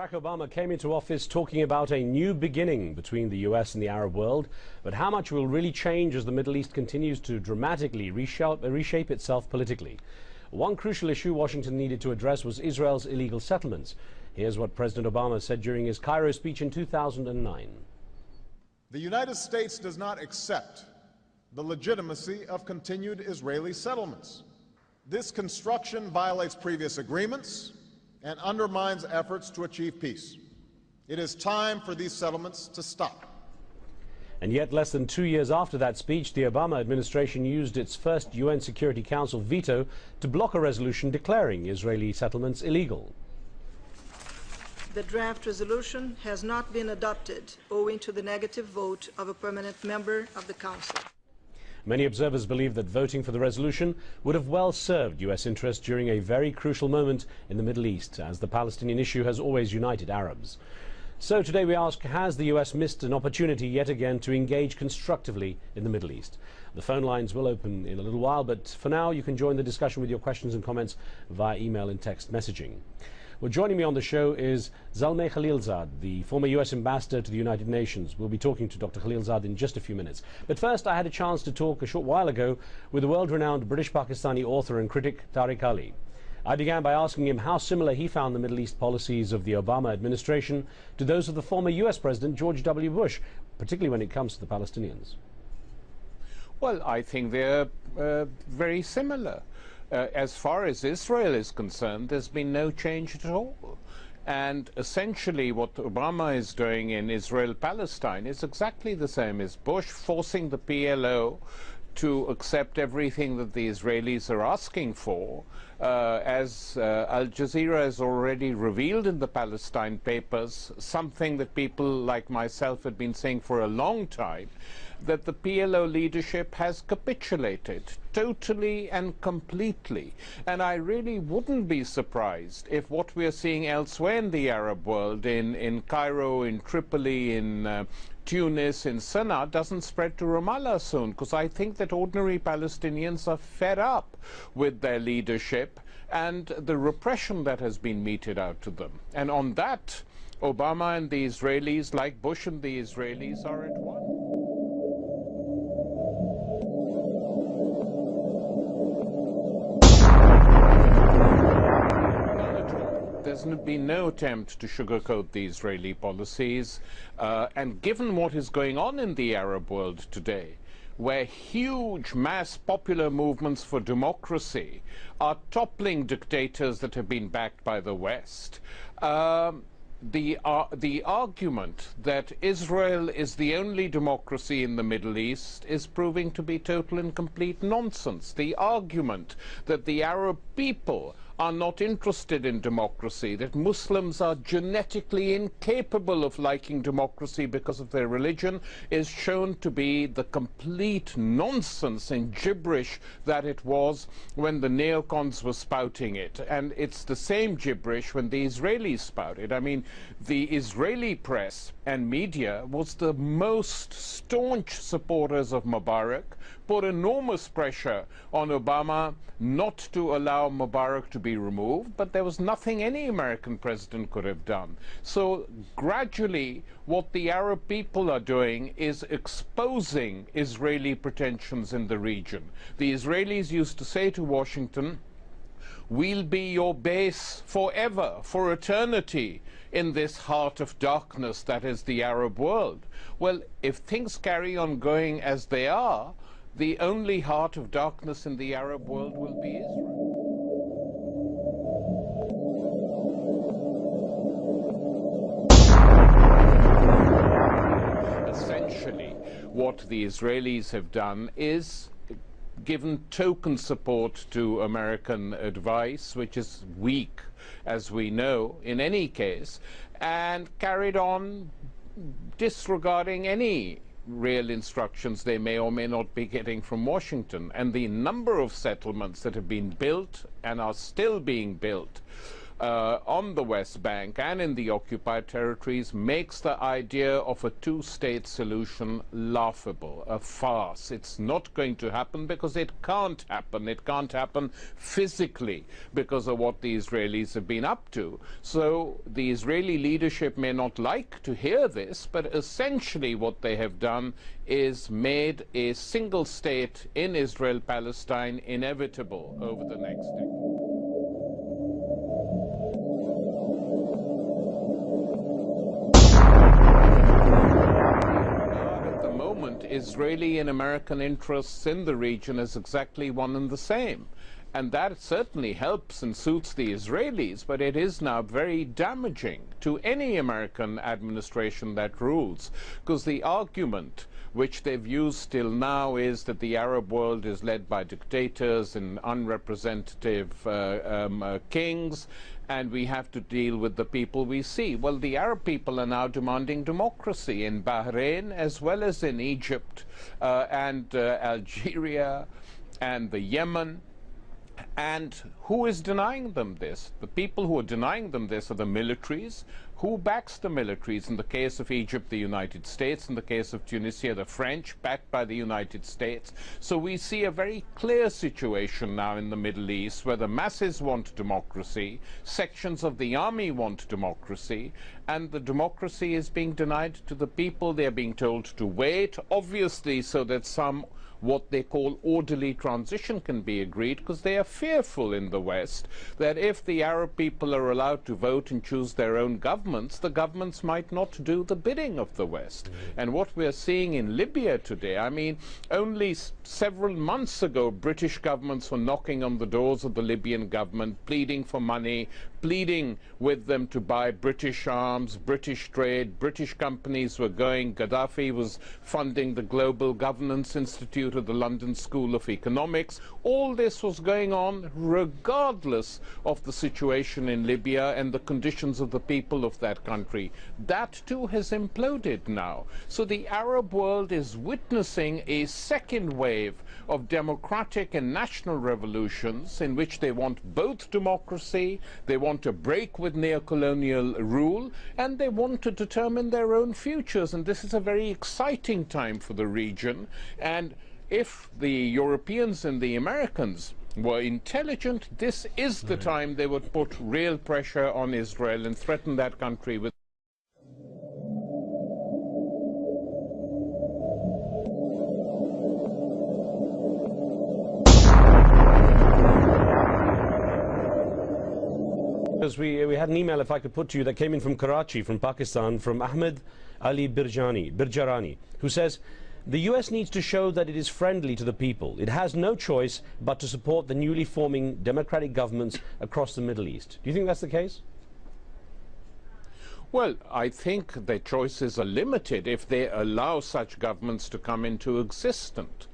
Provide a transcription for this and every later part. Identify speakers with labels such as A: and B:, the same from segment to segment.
A: Barack Obama came into office talking about a new beginning between the US and the Arab world. But how much will really change as the Middle East continues to dramatically reshape itself politically? One crucial issue Washington needed to address was Israel's illegal settlements. Here's what President Obama said during his Cairo speech in 2009.
B: The United States does not accept the legitimacy of continued Israeli settlements. This construction violates previous agreements and undermines efforts to achieve peace. It is time for these settlements to stop.
A: And yet, less than 2 years after that speech, the Obama administration used its first UN Security Council veto to block a resolution declaring Israeli settlements illegal.
C: The draft resolution has not been adopted owing to the negative vote of a permanent member of the Council.
A: Many observers believe that voting for the resolution would have well served U.S. interests during a very crucial moment in the Middle East, as the Palestinian issue has always united Arabs. So today we ask, has the U.S. missed an opportunity yet again to engage constructively in the Middle East? The phone lines will open in a little while, but for now you can join the discussion with your questions and comments via email and text messaging. Well, joining me on the show is Zalmay Khalilzad, the former U.S. ambassador to the United Nations. We'll be talking to Dr. Khalilzad in just a few minutes. But first, I had a chance to talk a short while ago with the world-renowned British-Pakistani author and critic Tariq Ali. I began by asking him how similar he found the Middle East policies of the Obama administration to those of the former U.S. President George W. Bush, particularly when it comes to the Palestinians.
D: Well, I think they're very similar. As far as Israel is concerned, there's been no change at all. And essentially what Obama is doing in Israel-Palestine is exactly the same as Bush, forcing the PLO to accept everything that the Israelis are asking for. As Al Jazeera has already revealed in the Palestine papers, something that people like myself had been saying for a long time, that the PLO leadership has capitulated totally and completely. And I really wouldn't be surprised if what we are seeing elsewhere in the Arab world, in Cairo, in Tripoli, in Tunis, in Sana'a, doesn't spread to Ramallah soon, because I think that ordinary Palestinians are fed up with their leadership and the repression that has been meted out to them. And on that, Obama and the Israelis, like Bush and the Israelis, are at one. There's been no attempt to sugarcoat the Israeli policies, and given what is going on in the Arab world today, where huge mass popular movements for democracy are toppling dictators that have been backed by the West, the argument that Israel is the only democracy in the Middle East is proving to be total and complete nonsense. The argument that the Arab people are not interested in democracy, that Muslims are genetically incapable of liking democracy because of their religion, is shown to be the complete nonsense and gibberish that it was when the neocons were spouting it. And it's the same gibberish when the Israelis spout it. I mean, the Israeli press and media was the most staunch supporters of Mubarak, put enormous pressure on Obama not to allow Mubarak to be removed, but there was nothing any American president could have done. So gradually what the Arab people are doing is exposing Israeli pretensions in the region. The Israelis used to say to Washington, "We'll be your base forever, for eternity, in this heart of darkness that is the Arab world." Well, if things carry on going as they are, the only heart of darkness in the Arab world will be Israel. Essentially, what the Israelis have done is given token support to American advice, which is weak, as we know, in any case, and carried on disregarding any real instructions they may or may not be getting from Washington. And the number of settlements that have been built and are still being built on the West Bank and in the occupied territories makes the idea of a two-state solution laughable, a farce. It's not going to happen because it can't happen. It can't happen physically because of what the Israelis have been up to. So the Israeli leadership may not like to hear this, but essentially what they have done is made a single state in Israel-Palestine inevitable over the next decade. Israeli and American interests in the region is exactly one and the same. And that certainly helps and suits the Israelis, but it is now very damaging to any American administration that rules, because the argument which they've used till now is that the Arab world is led by dictators and unrepresentative kings, and we have to deal with the people we see. Well, the Arab people are now demanding democracy in Bahrain as well as in Egypt and Algeria and the Yemen. And who is denying them this? The people who are denying them this are the militaries. Who backs the militaries? In the case of Egypt, the United States. In the case of Tunisia, the French, backed by the United States. So we see a very clear situation now in the Middle East where the masses want democracy, sections of the army want democracy, and the democracy is being denied to the people. They're being told to wait, obviously so that some what they call orderly transition can be agreed, because they are fearful in the West that if the Arab people are allowed to vote and choose their own governments, the governments might not do the bidding of the West. And what we're seeing in Libya today, I mean, only several months ago, British governments were knocking on the doors of the Libyan government, pleading for money, pleading with them to buy British arms, British trade. British companies were going. Gaddafi was funding the Global Governance Institute of the London School of Economics. All this was going on regardless of the situation in Libya and the conditions of the people of that country. That too has imploded now. So the Arab world is witnessing a second wave of democratic and national revolutions in which they want both democracy, they want to break with neo-colonial rule, and they want to determine their own futures. And this is a very exciting time for the region. And if the Europeans and the Americans were intelligent, this is the time they would put real pressure on Israel and threaten that country with
A: Because we had an email, if I could put to you, that came in from Karachi, from Pakistan, from Ahmed Ali Birjarani, who says, the US needs to show that it is friendly to the people. It has no choice but to support the newly forming democratic governments across the Middle East. Do you think that's the case?
D: Well, I think their choices are limited if they allow such governments to come into existence.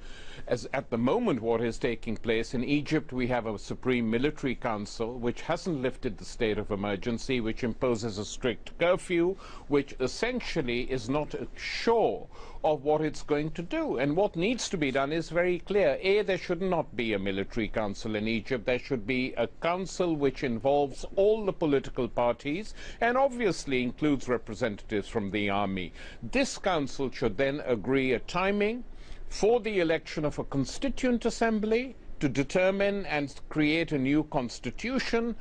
D: As at the moment what is taking place in Egypt, we have a Supreme Military Council which hasn't lifted the state of emergency, which imposes a strict curfew, which essentially is not sure of what it's going to do. And what needs to be done is very clear. A, there should not be a military council in Egypt. There should be a council which involves all the political parties and obviously includes representatives from the army. This council should then agree a timing for the election of a constituent assembly to determine and create a new constitution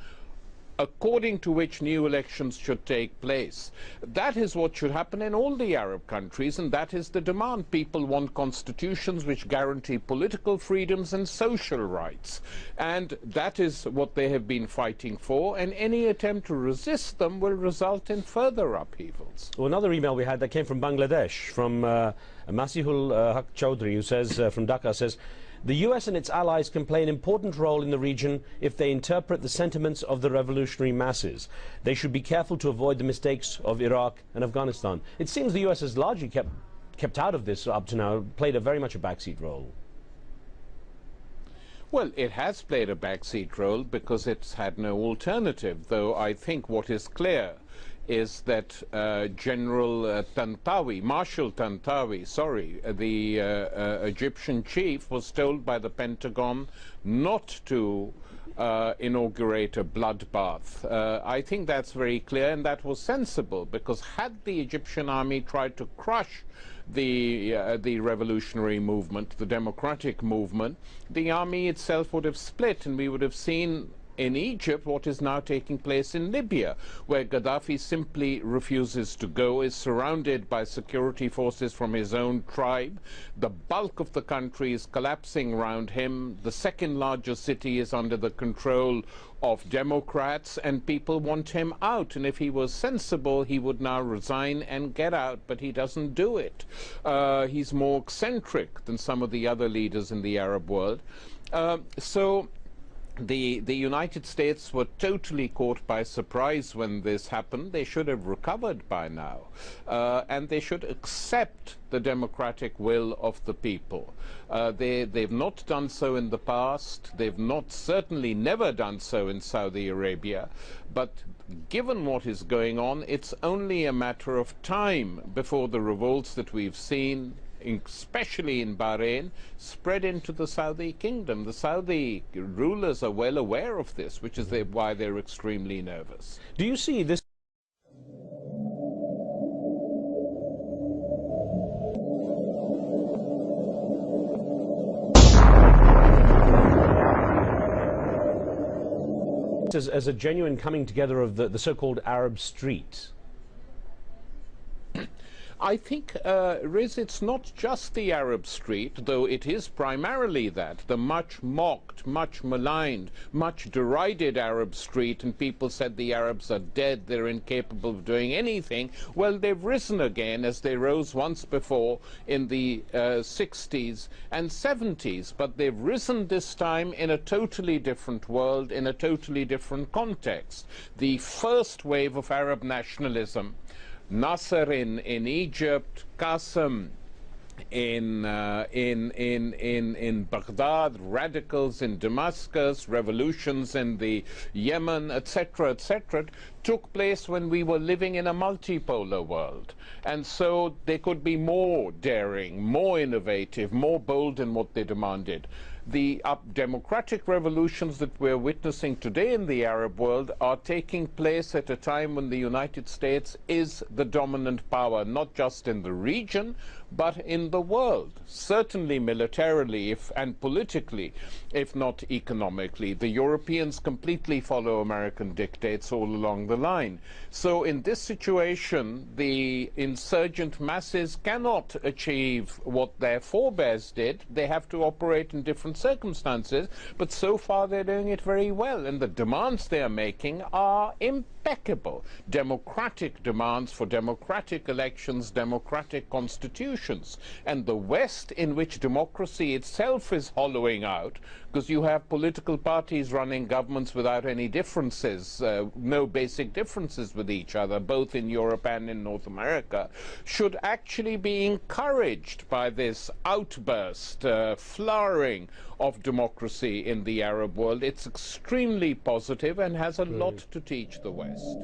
D: according to which new elections should take place. That is what should happen in all the Arab countries, and that is the demand. People want constitutions which guarantee political freedoms and social rights, and that is what they have been fighting for, and any attempt to resist them will result in further upheavals.
A: Well, another email we had that came from Bangladesh, from Masihul Haq Chowdhury, who says, from Dhaka, says, the US and its allies can play an important role in the region if they interpret the sentiments of the revolutionary masses. They should be careful to avoid the mistakes of Iraq and Afghanistan. It seems the US has largely kept out of this up to now, played very much a backseat role.
D: Well, it has played a backseat role because it's had no alternative, though I think what is clear is that Marshal Tantawi, the Egyptian chief, was told by the Pentagon not to inaugurate a bloodbath. I think that's very clear, and that was sensible, because had the Egyptian army tried to crush the revolutionary movement, the democratic movement, the army itself would have split, and we would have seen in Egypt what is now taking place in Libya, where Gaddafi simply refuses to go, is surrounded by security forces from his own tribe. The bulk of the country is collapsing around him. The second largest city is under the control of Democrats, and people want him out. And if he was sensible, he would now resign and get out, but he doesn't do it. He's more eccentric than some of the other leaders in the Arab world. So the United States were totally caught by surprise when this happened. They should have recovered by now, and they should accept the democratic will of the people. They've not done so in the past. They've certainly never done so in Saudi Arabia. But given what is going on, it's only a matter of time before the revolts that we've seen, especially in Bahrain, spread into the Saudi kingdom. The Saudi rulers are well aware of this, which is why they're extremely nervous.
A: Do you see this as a genuine coming together of the so-called Arab street?
D: I think, Riz, it's not just the Arab street, though it is primarily that, the much mocked, much maligned, much derided Arab street, and people said the Arabs are dead, they're incapable of doing anything. Well, they've risen again, as they rose once before in the 60s and 70s, but they've risen this time in a totally different world, in a totally different context. The first wave of Arab nationalism, Nasser in Egypt, Qasem in Baghdad, radicals in Damascus, revolutions in the Yemen, etc., etc., took place when we were living in a multipolar world. And so they could be more daring, more innovative, more bold in what they demanded. The democratic revolutions that we're witnessing today in the Arab world are taking place at a time when the United States is the dominant power, not just in the region, but in the world, certainly militarily and politically, if not economically. The Europeans completely follow American dictates all along the line. So in this situation, the insurgent masses cannot achieve what their forebears did. They have to operate in different circumstances, but so far they're doing it very well, and the demands they are making are impeccable. Democratic demands for democratic elections, democratic constitutions. And the West, in which democracy itself is hollowing out, because you have political parties running governments without any differences, no basic differences with each other, both in Europe and in North America, should actually be encouraged by this outburst, flowering of democracy in the Arab world. It's extremely positive and has a lot to teach the West.